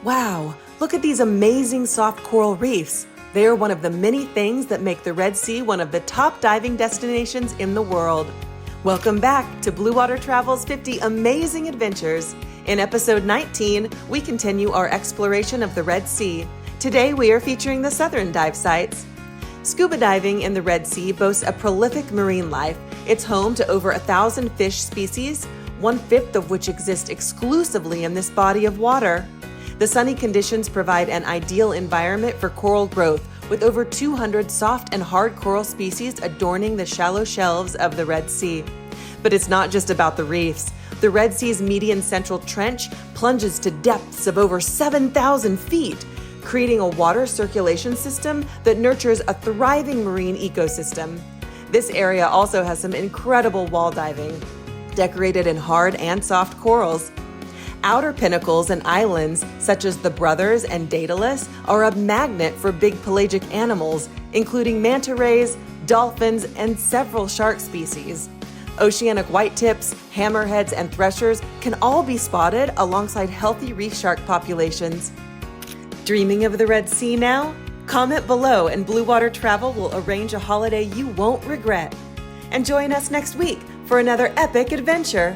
Wow, look at these amazing soft coral reefs. They are one of the many things that make the Red Sea one of the top diving destinations in the world. Welcome back to Bluewater Travel's 50 Amazing Adventures. In episode 19, we continue our exploration of the Red Sea. Today, we are featuring the southern dive sites. Scuba diving in the Red Sea boasts a prolific marine life. It's home to over 1,000 fish species, 1/5 of which exist exclusively in this body of water. The sunny conditions provide an ideal environment for coral growth, with over 200 soft and hard coral species adorning the shallow shelves of the Red Sea. But it's not just about the reefs. The Red Sea's median central trench plunges to depths of over 7,000 feet, creating a water circulation system that nurtures a thriving marine ecosystem. This area also has some incredible wall diving, decorated in hard and soft corals. Outer pinnacles and islands, such as the Brothers and Daedalus, are a magnet for big pelagic animals, including manta rays, dolphins, and several shark species. Oceanic whitetips, hammerheads, and threshers can all be spotted alongside healthy reef shark populations. Dreaming of the Red Sea now? Comment below and Bluewater Travel will arrange a holiday you won't regret. And join us next week for another epic adventure.